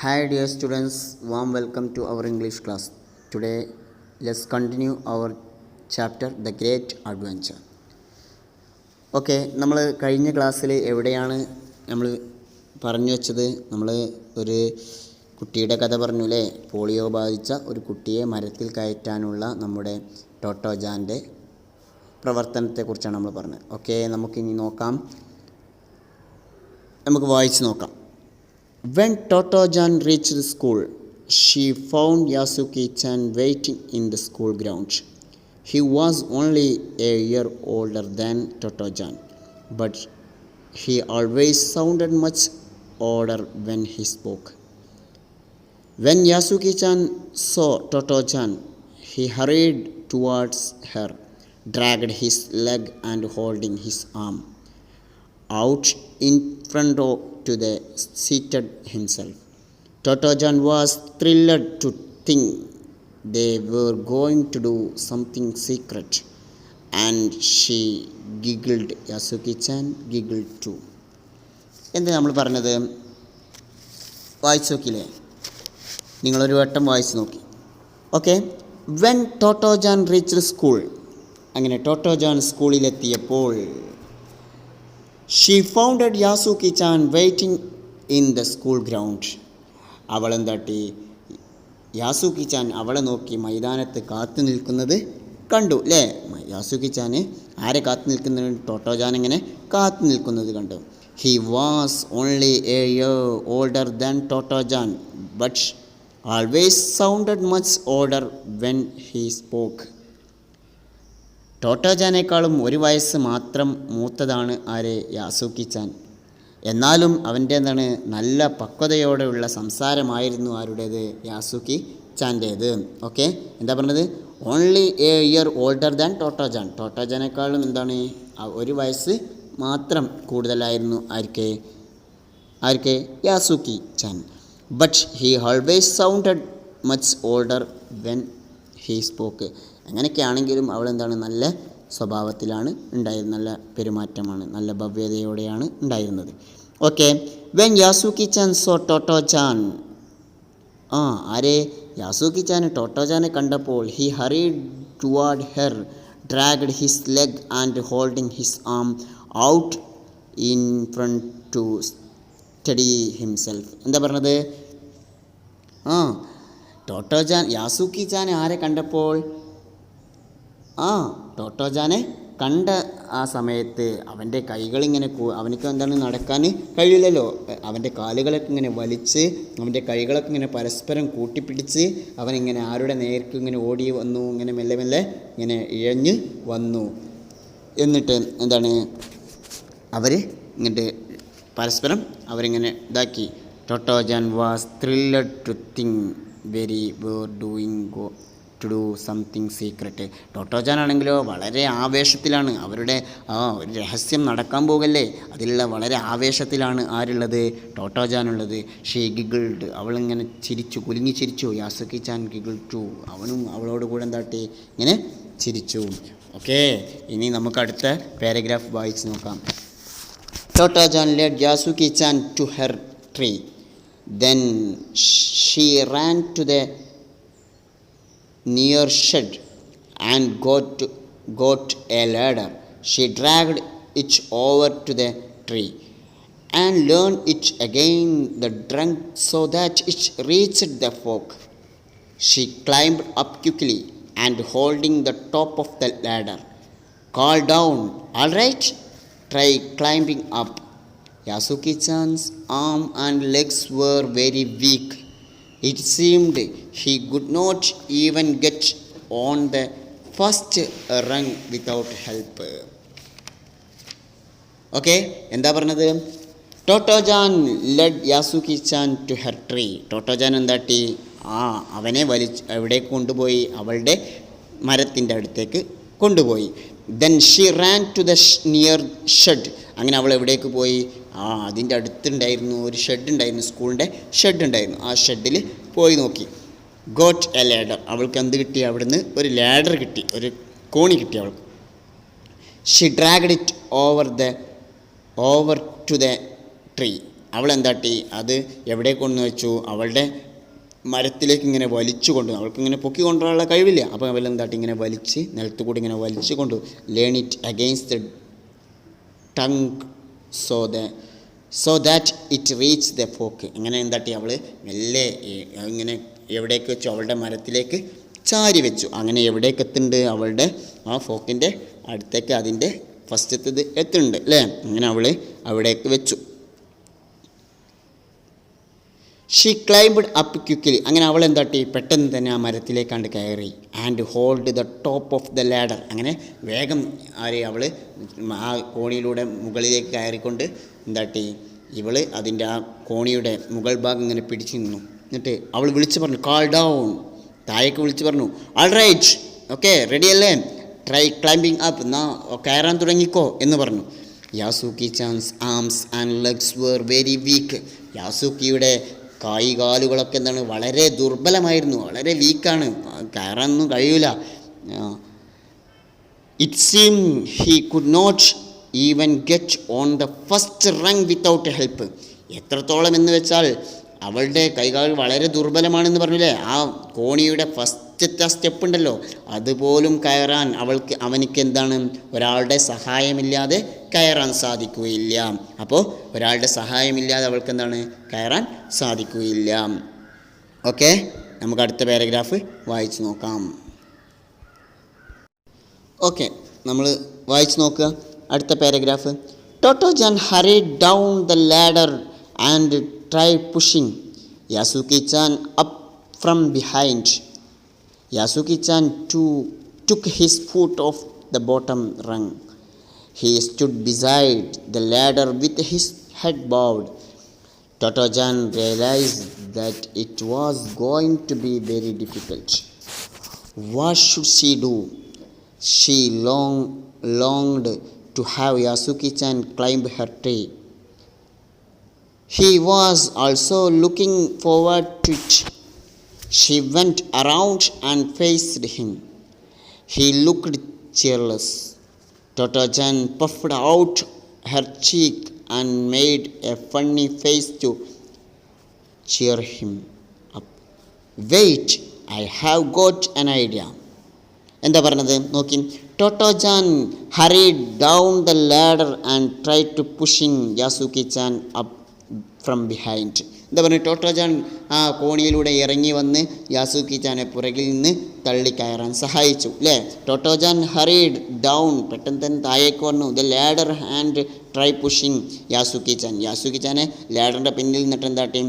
Hi dear students, warm welcome to our English class. Today let's continue our chapter The Great Adventure. Okay, നമ്മൾ കഴിഞ്ഞ ക്ലാസ്സിൽ എവിടെയാണ് നമ്മൾ പറഞ്ഞു വെച്ചത്? നമ്മൾ ഒരു കുട്ടിയുടെ കഥ പറഞ്ഞു അല്ലേ? പോളിയോ ബാധിച്ച ഒരു കുട്ടിയെ മരത്തിൽ കയറ്റാനുള്ള നമ്മുടെ ടോട്ടോജാൻ്റെ പ്രവർത്തനത്തെക്കുറിച്ചാണ് നമ്മൾ പറഞ്ഞത്. ഓക്കെ, നമുക്കിനി നോക്കാം, നമുക്ക് വായിച്ച് നോക്കാം. When Toto-chan reached the school, she found Yasuki-chan waiting in the school ground. He was only a year older than Toto-chan, but he always sounded much older when he spoke. When Yasuki-chan saw Toto-chan, he hurried towards her, dragged his leg and holding his arm out in front to the seated himself. Toto-chan was thrilled to think they were going to do something secret, and she giggled. Yasuki-chan giggled too. എന്താ നമ്മൾ പറഞ്ഞത്? വായിച്ചു നോക്കിയില്ലേ? നിങ്ങളൊരു വട്ടം വായിച്ച് നോക്കി. Okay, when ടോട്ടോ-chan reached school, അങ്ങനെ ടോട്ടോ-chan സ്കൂളിലെത്തിയപ്പോൾ she found Yasuki-chan waiting in the school ground. അവളെന്താട്ടി? യാസുക്കി-chan അവളെ നോക്കി മൈതാനത്ത് കാത്തു നിൽക്കുന്നത് കണ്ടു അല്ലേ? യാസുക്കി-chan ആരെ കാത്തു നിൽക്കുന്നത്? ടോട്ടോ-chan ഇങ്ങനെ കാത്തു നിൽക്കുന്നത് കണ്ടു. He was only a year older than Toto-chan, but always sounded much older when he spoke. ടോട്ടോ-chanേക്കാളും ഒരു വയസ്സ് മാത്രം മൂത്തതാണ് ആര്? യാസുക്കി-chan. എന്നാലും അവൻ്റെ എന്താണ്, നല്ല പക്വതയോടെയുള്ള സംസാരമായിരുന്നു ആരുടേത്? യാസുക്കി-chanൻ്റേത്. ഓക്കെ, എന്താ പറഞ്ഞത്? Only a year older than Totto-chan. ടോട്ടോ-chanേക്കാളും എന്താണ്, ഒരു വയസ്സ് മാത്രം കൂടുതലായിരുന്നു ആർക്ക്? Yasuki-chan. But he always sounded much older when he spoke. അങ്ങനെയൊക്കെയാണെങ്കിലും അവളെന്താണ്, നല്ല സ്വഭാവത്തിലാണ് ഉണ്ടായിരുന്നത്, നല്ല പെരുമാറ്റമാണ്, നല്ല ഭവ്യതയോടെയാണ് ഉണ്ടായിരുന്നത്. Okay, when Yasuki-chan saw Totto-chan, ആരെ? യാസുക്കി-chan ടോട്ടോ-chanനെ കണ്ടപ്പോൾ he hurried toward her, dragged his leg and holding his arm out in front to steady himself. എന്താ പറഞ്ഞത്? ടോട്ടോ-chan യാസുക്കി-chan ആരെ കണ്ടപ്പോൾ? ടോട്ടോ-chanനെ കണ്ട ആ സമയത്ത് അവൻ്റെ കൈകളിങ്ങനെ അവനിക്ക് എന്താണ്, നടക്കാൻ കഴിയില്ലല്ലോ, അവൻ്റെ കാലുകളൊക്കെ ഇങ്ങനെ വലിച്ച് അവൻ്റെ കൈകളൊക്കെ ഇങ്ങനെ പരസ്പരം കൂട്ടിപ്പിടിച്ച് അവനിങ്ങനെ ആരുടെ നേർക്ക് ഇങ്ങനെ ഓടി വന്നു, ഇങ്ങനെ മെല്ലെ മെല്ലെ ഇങ്ങനെ ഇഴഞ്ഞ് വന്നു. എന്നിട്ട് എന്താണ്, അവർ ഇങ്ങോട്ട് പരസ്പരം അവരിങ്ങനെ ഇതാക്കി. Toto-chan was thrilled to think they were to do something secret. ടോട്ടോ-chan ആണെങ്കിലോ വളരെ ആവേശത്തിലാണ്. അവരുടെ ഒരു രഹസ്യം നടക്കാൻ പോകല്ലേ, അതിലുള്ള വളരെ ആവേശത്തിലാണ് ആരുള്ളത്? ടോട്ടോ-chan ഉള്ളത്. ഷീ ഗിഗിൾഡ്, അവളിങ്ങനെ ചിരിച്ചു, കുലുങ്ങി ചിരിച്ചു. യാസുക്കി-chan ഗിഗിൾഡ് ടു, അവനും അവളോട് കൂടെ എന്താട്ടി ഇങ്ങനെ ചിരിച്ചു. ഓക്കെ, ഇനി നമുക്ക് അടുത്ത പാരഗ്രാഫ് വായിച്ച് നോക്കാം. Toto-chan led Yasuki-chan to her tree. Then she ran to the near shed and got a ladder. She dragged it over to the tree and leaned it against the trunk so that it reached the fork. She climbed up quickly and holding the top of the ladder, called down, "All right, try climbing up." Yasuki-chan's arm and legs were very weak. It seemed he could not even get on the first rung without help. Okay, എന്താ പറഞ്ഞത്? Toto-chan led Yasuki-chan to her tree. Toto-chan എന്താട്ടി? അവനെ എവിടേക്ക് കൊണ്ടുപോയി? അവളുടെ മരത്തിൻ്റെ അടുത്തേക്ക് കൊണ്ടുപോയി. Then she ran to the near shed. അങ്ങനെ അവൾ എവിടേക്ക് പോയി? അതിൻ്റെ അടുത്തുണ്ടായിരുന്നു ഒരു ഷെഡ് ഉണ്ടായിരുന്നു, സ്കൂളിൻ്റെ ഷെഡ് ഉണ്ടായിരുന്നു. ആ ഷെഡിൽ പോയി നോക്കി. ഗോട്ട് എ ലാഡർ, അവൾക്ക് എന്ത് കിട്ടി? അവിടുന്ന് ഒരു ലാഡർ കിട്ടി, ഒരു കോണി കിട്ടി അവൾക്ക്. She dragged it over to the tree, അവൾ എന്താട്ടി അത് എവിടെ കൊണ്ടു വെച്ചു, അവളുടെ മരത്തിലേക്ക് ഇങ്ങനെ വലിച്ചു കൊണ്ട്, അവൾക്കിങ്ങനെ പൊക്കി കൊണ്ടുവരാനുള്ള കഴിവില്ല. അപ്പോൾ അവൾ എന്താട്ടി ഇങ്ങനെ വലിച്ച് നിലത്ത് കൂടി ഇങ്ങനെ വലിച്ചു കൊണ്ടു. Learn it against the tongue so that it reach the folk. ഇങ്ങനെ എന്താട്ടി അവൾ മെല്ലെ ഇങ്ങനെ എവിടേക്ക് വെച്ചു, അവളുടെ മരത്തിലേക്ക് ചാരി വെച്ചു. അങ്ങനെ എവിടേക്ക് എത്തുന്നുണ്ട്, അവളുടെ ആ ഫോക്കിൻ്റെ അടുത്തേക്ക് അതിൻ്റെ ഫസ്റ്റത്തേത് എത്തുന്നുണ്ട് അല്ലേ. അങ്ങനെ അവൾ അവിടേക്ക് വെച്ചു. She climbed up quickly. അങ്ങനെ അവൾ എന്താട്ടി പെട്ടെന്ന് തന്നെ ആ മരത്തിലേക്കാണ്ട് കയറി. And hold the top of the ladder. അങ്ങനെ വേഗം അവൾ ആ കോണിയിലൂടെ മുകളിലേക്ക് കയറിക്കൊണ്ട് എന്താട്ടി ഇവൾ അതിൻ്റെ ആ കോണിയുടെ മുകൾ ഭാഗം ഇങ്ങനെ പിടിച്ചു നിന്നു. എന്നിട്ട് അവൾ വിളിച്ചു പറഞ്ഞു, കാൾ ഡൗൺ, താഴേക്ക് വിളിച്ചു പറഞ്ഞു, ആൾ റൈറ്റ്, ഓക്കെ റെഡി അല്ലേ, ട്രൈ ക്ലൈംബിങ് അപ്പ്, എന്നാ കയറാൻ തുടങ്ങിക്കോ എന്ന് പറഞ്ഞു. Yasuki chan's arms and legs were very weak. യാസുക്കിയുടെ കാലുകളൊക്കെ എന്താണ് വളരെ ദുർബലമായിരുന്നു, വളരെ വീക്കാണ്, കയറാനൊന്നും കഴിയില്ല. It seem he could not even get on the first rung without help. എത്രത്തോളം എന്ന് വെച്ചാൽ അവളുടെ കൈകാൽ വളരെ ദുർബലമാണെന്ന് പറഞ്ഞില്ലേ, ആ കോണിയുടെ ഫസ്റ്റത്തെ സ്റ്റെപ്പ് ഉണ്ടല്ലോ അതുപോലും കയറാൻ അവനിക്ക് എന്താണ് ഒരാളുടെ സഹായമില്ലാതെ കയറാൻ സാധിക്കുകയില്ല. അപ്പോൾ ഒരാളുടെ സഹായമില്ലാതെ അവൾക്ക് എന്താണ് കയറാൻ സാധിക്കുകയില്ല. ഓക്കെ, നമുക്ക് അടുത്ത പാരഗ്രാഫ് വായിച്ചു നോക്കാം. ഓക്കെ, നമ്മൾ വായിച്ചു നോക്കുക അടുത്ത paragraph. Totto-chan hurried down the ladder and tried pushing Yasuki-chan up from behind. Yasuki-chan took his foot off the bottom rung. He stood beside the ladder with his head bowed. Toto-chan realized that it was going to be very difficult. What should she do? She longed to have Yasuki-chan climb her tree. He was also looking forward to it. She went around and faced him. He looked cheerless. Toto-chan puffed out her cheek and made a funny face to cheer him up. Wait, I have got an idea. എന്താ പറഞ്ഞത് നോക്കി. Toto-chan hurried down the ladder and tried to pushing Yasuki-chan up from behind. എന്താ പറയുക, ടോട്ടോജാൻ ആ കോണിയിലൂടെ ഇറങ്ങി വന്ന് യാസുക്കി-ചാനെ പുറകിൽ നിന്ന് തള്ളിക്കയറാൻ സഹായിച്ചു അല്ലേ. ടോട്ടോജാൻ ഹറീഡ് ഡൗൺ, പെട്ടെന്ന് തന്നെ താഴേക്ക് വന്നു. The ladder and try pushing Yasuki-chan. യാസുക്കി-ചാനെ ലാഡറിൻ്റെ പിന്നിൽ നിന്നിട്ട് എന്താട്ടി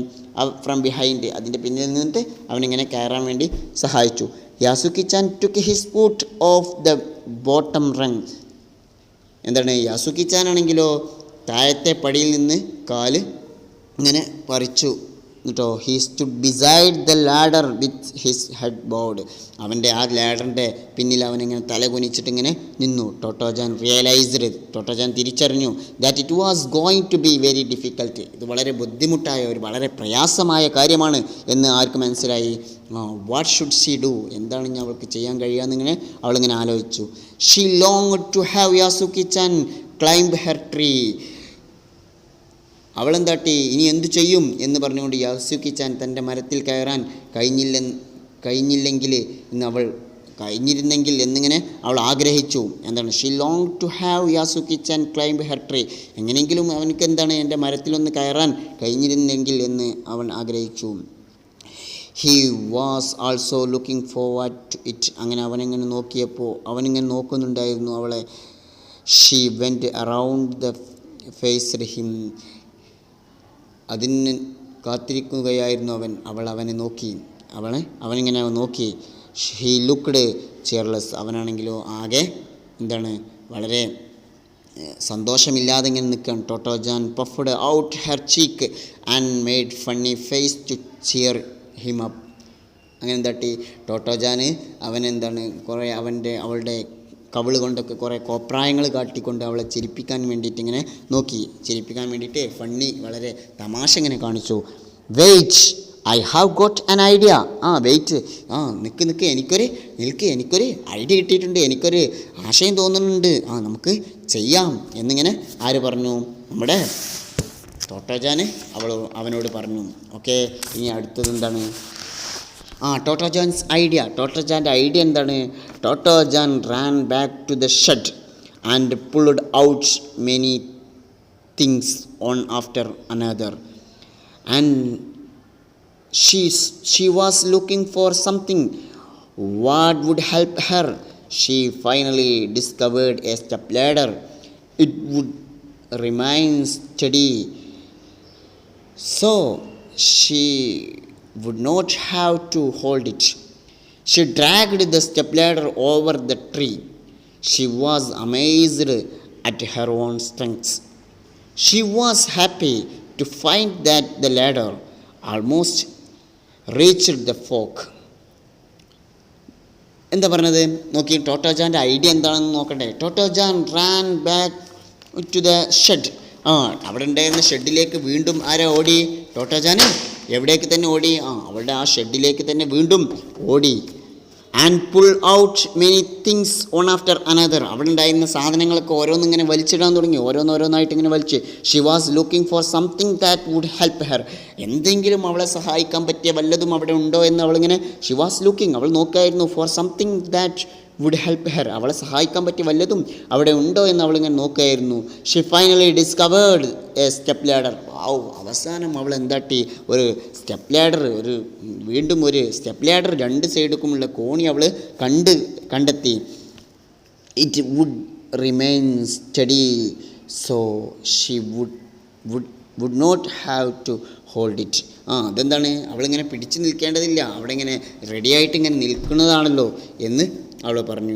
ഫ്രം ബിഹൈൻഡ്, അതിൻ്റെ പിന്നിൽ നിന്നിട്ട് അവനിങ്ങനെ കയറാൻ വേണ്ടി സഹായിച്ചു. Yasuki-chan took his foot off the bottom rung. എന്താണ്, യാസുക്കി-ചാൻ ആണെങ്കിലോ താഴത്തെ പടിയിൽ നിന്ന് കാല് ഇങ്ങനെ പറിച്ചു കേട്ടോ. He stood beside the ladder with his head board. അവൻ്റെ ആ ലാഡറിൻ്റെ പിന്നിൽ അവനിങ്ങനെ തല കുനിച്ചിട്ട് ഇങ്ങനെ നിന്നു. ടോട്ടോജാൻ റിയലൈസ്ഡ്, ടോട്ടോജാൻ തിരിച്ചറിഞ്ഞു that it was going to be very difficult. ഇത് വളരെ ബുദ്ധിമുട്ടായ ഒരു വളരെ പ്രയാസമായ കാര്യമാണ് എന്ന് ആർക്ക് മനസ്സിലായി. വാട്ട് ഷുഡ് ഷീ ഡു, എന്താണ് ഇനി അവൾക്ക് ചെയ്യാൻ കഴിയുകയെന്നിങ്ങനെ അവളിങ്ങനെ ആലോചിച്ചു. She longed to have Yasuki-chan climb her tree. അവളെന്താട്ടി ഇനി എന്തു ചെയ്യും എന്ന് പറഞ്ഞുകൊണ്ട് യാസുക്കി-ചാൻ തൻ്റെ മരത്തിൽ കയറാൻ കഴിഞ്ഞിരുന്നെങ്കിൽ എന്നിങ്ങനെ അവൾ ആഗ്രഹിച്ചു. എന്താണ്, she long to have Yasuki-chan climb her tree. എങ്ങനെയെങ്കിലും അവനക്ക് എന്താണ് എൻ്റെ മരത്തിലൊന്ന് കയറാൻ കഴിഞ്ഞിരുന്നെങ്കിൽ എന്ന് അവൻ ആഗ്രഹിച്ചു. He was also looking forward to it. അങ്ങനെ അവനിങ്ങനെ നോക്കുന്നുണ്ടായിരുന്നു അവളെ. She went around the faced him. അതിന് കാത്തിരിക്കുകയായിരുന്നു അവനെ നോക്കി, അവനിങ്ങനെ നോക്കി. He looked ചെയർലെസ്. അവനാണെങ്കിലോ ആകെ എന്താണ് വളരെ സന്തോഷമില്ലാതെ ഇങ്ങനെ നിൽക്കുകയാണ്. Totto-chan puffed out her cheek and made funny face to cheer him up. അങ്ങനെ എന്താട്ടി ടോട്ടോജാൻ അവനെന്താണ് കുറേ അവളുടെ കവിള് കൊണ്ടൊക്കെ കുറേ കോപ്രായങ്ങൾ കാട്ടിക്കൊണ്ട് അവളെ ചിരിപ്പിക്കാൻ വേണ്ടിയിട്ട് ഇങ്ങനെ നോക്കി. ചിരിപ്പിക്കാൻ വേണ്ടിയിട്ട് ഫണ്ണി വളരെ തമാശ ഇങ്ങനെ കാണിച്ചു. Wait, I have got an idea. Wait, എനിക്കൊരു ഐഡിയ കിട്ടിയിട്ടുണ്ട്, എനിക്കൊരു ആശയം തോന്നുന്നുണ്ട്, നമുക്ക് ചെയ്യാം എന്നിങ്ങനെ ആര് പറഞ്ഞു, നമ്മുടെ ടോട്ടോജാൻ അവനോട് പറഞ്ഞു. ഓക്കെ, ഇനി അടുത്തത് എന്താണ്? ടോട്ടോജാൻ്റെ ഐഡിയ എന്താണ്? Totto-chan ran back to the shed and pulled out many things one after another and she was looking for something what would help her. She finally discovered a stepladder. It would remain steady, so she would not have to hold it. She dragged the stepladder over the tree. She was amazed at her own strength. She was happy to find that the ladder almost reached the fork. എന്താ പറഞ്ഞത് നോക്കി? ടോട്ടോജാൻ്റെ idea എന്താണെന്ന് നോക്കട്ടെ. Totto-chan ran back to the shed. അവിടെ ഉണ്ടായിരുന്ന ഷെഡിലേക്ക് വീണ്ടും ആരാ ഓടി? ടോട്ടോജാൻ എവിടേക്ക് തന്നെ ഓടി? അവളുടെ ആ ഷെഡിലേക്ക് തന്നെ വീണ്ടും ഓടി. And pull out many things one after another. അവിടെ ഉണ്ടായിരുന്ന സാധനങ്ങളൊക്കെ ഓരോന്നിങ്ങനെ വലിച്ചിടാൻ തുടങ്ങി, ഓരോന്നായിട്ട് ഇങ്ങനെ വലിച്ച്. She was looking for something that would help her. എന്തെങ്കിലും അവളെ സഹായിക്കാൻ പറ്റിയ വല്ലതും അവിടെ ഉണ്ടോ എന്ന് അവളിങ്ങനെ ഷി വാസ് ലുക്കിംഗ്, അവൾ നോക്കായിരുന്നു. For something that would help her, അവളെ സഹായിക്കാൻ പറ്റിയ വല്ലതും അവിടെ ഉണ്ടോ എന്ന് അവളിങ്ങനെ നോക്കുകയായിരുന്നു. She finally discovered a step ladder. അവസാനം അവൾ എന്താട്ടി? ഒരു സ്റ്റെപ്പ് ലാഡർ, വീണ്ടും ഒരു സ്റ്റെപ്പ് ലാഡർ രണ്ട് സൈഡിലുമുള്ള കോണി അവൾ കണ്ടെത്തി. It would remain steady, so she would not have to hold it. അതെന്താണ്? അവളിങ്ങനെ പിടിച്ചു നിൽക്കേണ്ടതില്ല, അവിടെ ഇങ്ങനെ റെഡിയായിട്ട് ഇങ്ങനെ നിൽക്കുന്നതാണല്ലോ എന്ന് അവൾ പറഞ്ഞു.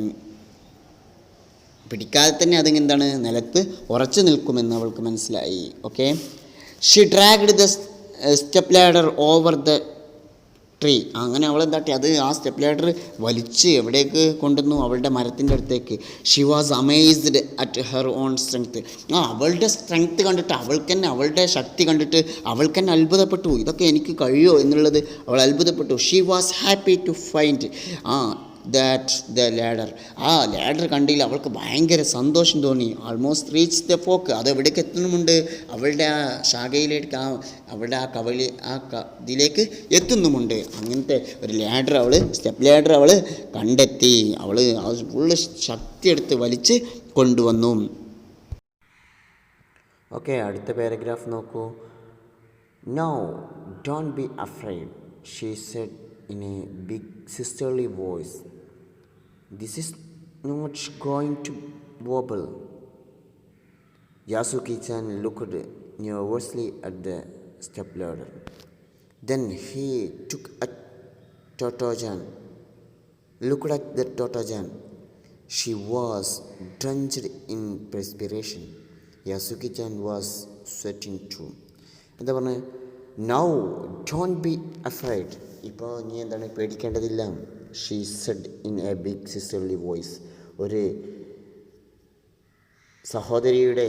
പിടിക്കാതെ തന്നെ അതിങ്ങെന്താണ്? നിലത്ത് ഉറച്ചു നിൽക്കുമെന്ന് അവൾക്ക് മനസ്സിലായി. Okay, she dragged the step ladder over the tree. അങ്ങനെ അവൾ എന്താട്ടി? ആ സ്റ്റെപ്പ് ലാഡർ വലിച്ച് എവിടേക്ക് കൊണ്ടുവന്നു? അവളുടെ മരത്തിൻ്റെ അടുത്തേക്ക്. She was amazed at her own strength. അവളുടെ സ്ട്രെങ്ത് കണ്ടിട്ട്, അവളുടെ ശക്തി കണ്ടിട്ട് അവൾക്ക് തന്നെ അത്ഭുതപ്പെട്ടു. ഇതൊക്കെ എനിക്ക് കഴിയുമോ എന്നുള്ളത് അവൾ അത്ഭുതപ്പെട്ടു. She was happy to find that the ladder. ആ ലാഡർ കണ്ടില്ല, അവൾക്ക് ഭയങ്കര സന്തോഷം തോന്നി. Almost reach the fork. അത് എവിടേക്ക് എത്തുന്നുമുണ്ട്? അവളുടെ ആ ശാഖയിലേക്ക്, അവളുടെ ഇതിലേക്ക് എത്തുന്നുമുണ്ട്. അങ്ങനത്തെ ഒരു ലാഡർ സ്റ്റെപ്പ് ലാഡർ അവൾ കണ്ടെത്തി. അവൾ ഫുള്ള് ശക്തിയെടുത്ത് വലിച്ച് കൊണ്ടുവന്നു. ഓക്കെ, അടുത്ത പാരഗ്രാഫ് നോക്കൂ. Now don't be afraid, she said in a big sisterly voice. This is not going to wobble. Yasuki-chan looked nervously at the stepladder. Then he looked at the Toto-chan. She was drenched in perspiration. Yasuki-chan was sweating too. എന്താ പറഞ്ഞത്? Now don't be afraid. ഇപ്പോൾ നീ എന്താണ്? പേടിക്കേണ്ടതില്ല. She said in a big sisterly voice. ഒരു സഹോദരിയുടെ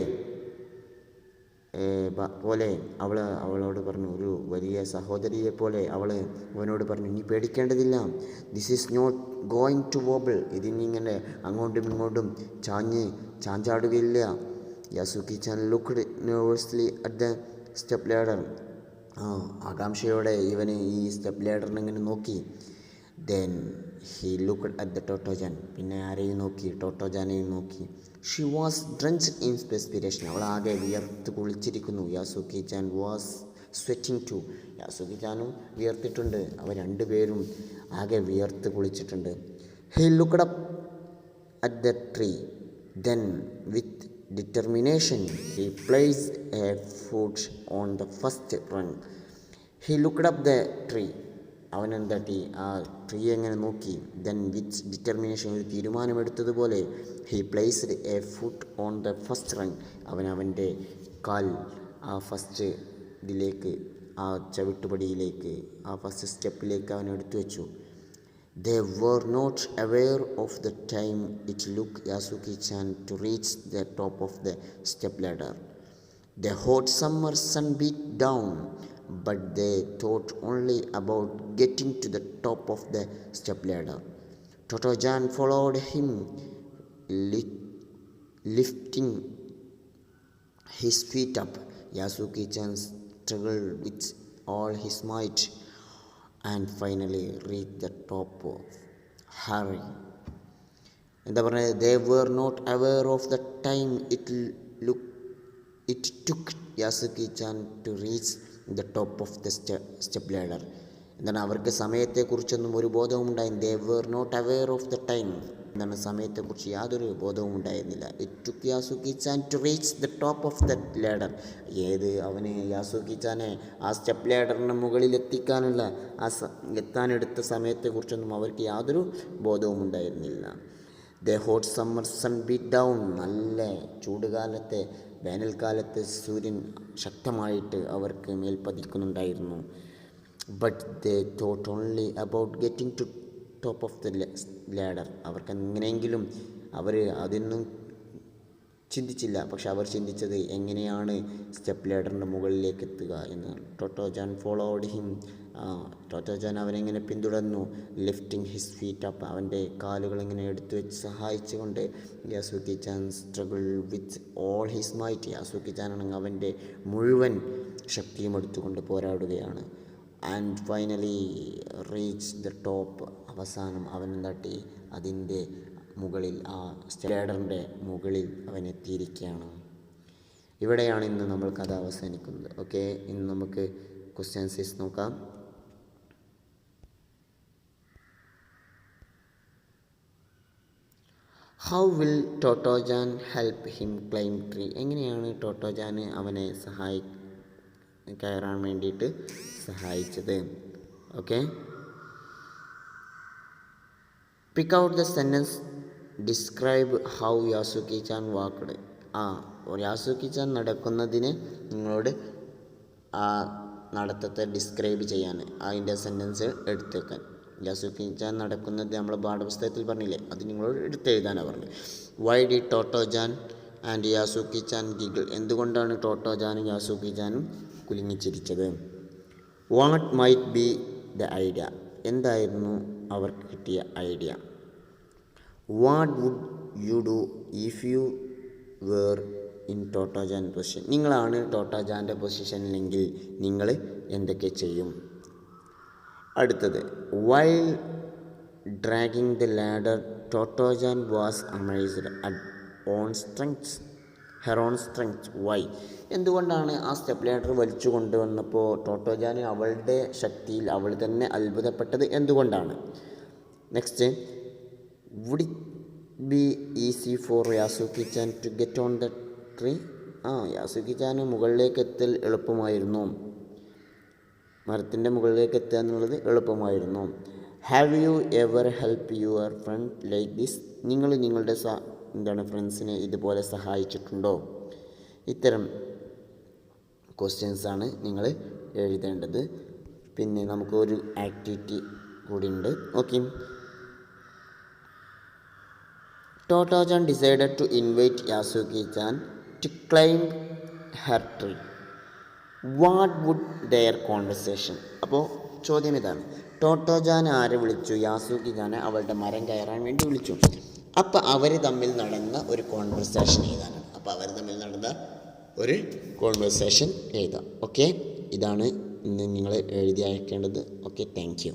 പോലെ അവളോട് പറഞ്ഞു. ഒരു വലിയ സഹോദരിയെ പോലെ അവനോട് പറഞ്ഞു, നീ പേടിക്കേണ്ടതില്ല. This is not going to wobble. ഇതിനിങ്ങനെ അങ്ങോട്ടും ഇങ്ങോട്ടും ചാഞ്ചാടുകയില്ല. Yasuki-chan looked nervously at the step ladder. ആകാംക്ഷയോടെ ഇവന് ഈ സ്റ്റെപ്പ് ലാഡറിനെ ഇങ്ങനെ നോക്കി. Then he looked at the Totto-chan. പിന്നെ ആരെയും നോക്കി? ടോട്ടോ-ചാനെയും നോക്കി. She was drenched in perspiration. അവൾ ആകെ വിയർത്ത് കുളിച്ചിരിക്കുന്നു. Yasuki-chan was sweating too. യാസുക്കി-ചാനും വിയർത്തിട്ടുണ്ട്. അവർ രണ്ടുപേരും ആകെ വിയർത്ത് കുളിച്ചിട്ടുണ്ട്. He looked up at the tree. Then with determination he placed a foot on the first rung. He looked up the tree. അവൻ എന്താട്ടി? ആ ട്രീ എങ്ങനെ നോക്കി. ദെൻ വിത്ത് ഡിറ്റർമിനേഷൻ, ഒരു തീരുമാനമെടുത്തതുപോലെ, he placed a foot on the first rung. അവൻ്റെ കാൽ ആ first ഇതിലേക്ക്, ആ ചവിട്ടുപടിയിലേക്ക്, ആ ഫസ്റ്റ് സ്റ്റെപ്പിലേക്ക് അവൻ എടുത്തു വെച്ചു. They were not aware of the time it took Yasuki-chan to reach the top of the stepladder. The hot summer sun beat down, but they thought only about getting to the top of the stepladder. Toto-chan followed him, lifting his feet up. Yasuki-chan struggled with all his might and finally reached the top of hurry. എന്താ പറയുക, they were not aware of the time it took Yasuki-chan to reach the top of the step ladder. എന്താണ്, അവർക്ക് സമയത്തെക്കുറിച്ചൊന്നും ഒരു ബോധവും ഉണ്ടായിരുന്നില്ല. they were not aware of the time. എന്താണ്, സമയത്തെക്കുറിച്ച് യാതൊരു ബോധവും ഉണ്ടായിരുന്നില്ല. it took Yasuki-chan to reach the top of that ladder. അവന് യാസുക്കി-ചാനെ ആ സ്റ്റെപ്പ് ലാഡറിൻ്റെ മുകളിൽ എത്തിക്കാനുള്ള എത്താനെടുത്ത സമയത്തെക്കുറിച്ചൊന്നും അവർക്ക് യാതൊരു ബോധവും ഉണ്ടായിരുന്നില്ല. The hot summer sun beat down. നല്ല ചൂടുകാലത്തെ വേനൽക്കാലത്ത് സൂര്യൻ ശക്തമായിട്ട് അവർക്ക് മേൽ പതിക്കുന്നുണ്ടായിരുന്നു. But they thought only about getting to top of the ladder. അവർക്ക് എങ്ങനെയെങ്കിലും അതൊന്നും ചിന്തിച്ചില്ല. പക്ഷെ അവർ ചിന്തിച്ചത് എങ്ങനെയാണ് സ്റ്റെപ്പ് ലാഡറിൻ്റെ മുകളിലേക്ക് എത്തുക എന്നാണ്. ടോട്ടോജാൻ ഫോളോഡ് ഹിം. ടോട്ടോജാൻ അവനെങ്ങനെ പിന്തുടർന്നു. Lifting his feet up. അവൻ്റെ കാലുകൾ ഇങ്ങനെ എടുത്തു വെച്ച് സഹായിച്ചുകൊണ്ട് Yasuki-chan struggle with all his might. Yasuki-chan ആണെങ്കിൽ അവൻ്റെ മുഴുവൻ ശക്തിയും എടുത്തുകൊണ്ട് പോരാടുകയാണ്. And finally reach the top. അവസാനം അവൻ തട്ടി അതിൻ്റെ മുകളിൽ, ആ ലാഡറിൻ്റെ മുകളിൽ അവൻ എത്തിയിരിക്കുകയാണ്. ഇവിടെയാണ് ഇന്ന് നമ്മൾ കഥ അവസാനിക്കുന്നത്. ഓക്കെ, ഇന്ന് നമുക്ക് ക്വസ്റ്റ്യൻസ് നോക്കാം. How will Totto-chan help him climb tree? എങ്ങനെയാണ് ടോട്ടോജാൻ അവനെ കയറാൻ വേണ്ടിയിട്ട് സഹായിച്ചത്? Okay, pick out the sentence describe how Yasuki-chan walked. Yasuki-chan നടക്കുന്നതിന് നിങ്ങളോട് ആ നടത്തത്തെ ഡിസ്ക്രൈബ് ചെയ്യാൻ അതിൻ്റെ സെൻറ്റൻസ് എടുത്തു വെക്കാൻ. യാസുക്കി-ചാൻ നടക്കുന്നത് നമ്മൾ പാഠപുസ്തകത്തിൽ പറഞ്ഞില്ലേ, അത് നിങ്ങളോട് എടുത്തെഴുതാനാണ് പറഞ്ഞത്. Why did Totto-chan and Yasuki-chan giggle? എന്തുകൊണ്ടാണ് ടോട്ടോജാനും യാസുക്കി-ചാനും കുലുങ്ങിച്ചിരിച്ചത്? What might be the idea? എന്തായിരുന്നു അവർക്ക് കിട്ടിയ idea? What would you do if you were in Totto-chan position? നിങ്ങളാണ് ടോട്ടോജാൻ്റെ പൊസിഷനിലെങ്കിൽ നിങ്ങൾ എന്തൊക്കെ ചെയ്യും? അടുത്തത്, while dragging the ladder Totto-chan was amazed at her own strength. Why? എന്തുകൊണ്ടാണ് ആ സ്റ്റെപ്പ് ലാഡർ വലിച്ചു കൊണ്ടുവന്നപ്പോൾ ടോട്ടോജാൻ അവളുടെ ശക്തിയിൽ അവൾ തന്നെ അത്ഭുതപ്പെട്ടത്? എന്തുകൊണ്ടാണ്? Next, would it be easy for Yasuki-chan to get on the tree? യാസുക്കി-ചാന് മുകളിലേക്ക് എത്തൽ എളുപ്പമായിരുന്നു. മരത്തിൻ്റെ മുകളിലേക്ക് എത്തുക എന്നുള്ളത് എളുപ്പമായിരുന്നു. Have you ever help your friend like this? നിങ്ങൾ നിങ്ങളുടെ ഫ്രണ്ട്സിനെ ഇതുപോലെ സഹായിച്ചിട്ടുണ്ടോ? ഇത്തരം ക്വസ്റ്റ്യൻസാണ് നിങ്ങൾ എഴുതേണ്ടത്. പിന്നെ നമുക്കൊരു ആക്ടിവിറ്റി കൂടി ഉണ്ട്. Okay, Totto-chan decided to invite Yasuki-chan to climb her tree. What would their conversation? അപ്പോൾ ചോദ്യം ഇതാണ്, ടോട്ടോജാൻ ആരെ വിളിച്ചു? യാസുക്കി-ചാനെ അവളുടെ മരം കയറാൻ വേണ്ടി വിളിച്ചു. അപ്പോൾ അവർ തമ്മിൽ നടന്ന ഒരു കോൺവെർസേഷൻ എഴുതാനാണ്. അപ്പോൾ അവർ തമ്മിൽ നടന്ന ഒരു കോൺവെർസേഷൻ എഴുതാം. ഓക്കെ, ഇതാണ് ഇന്ന് നിങ്ങൾ എഴുതി അയക്കേണ്ടത്. Okay, thank you.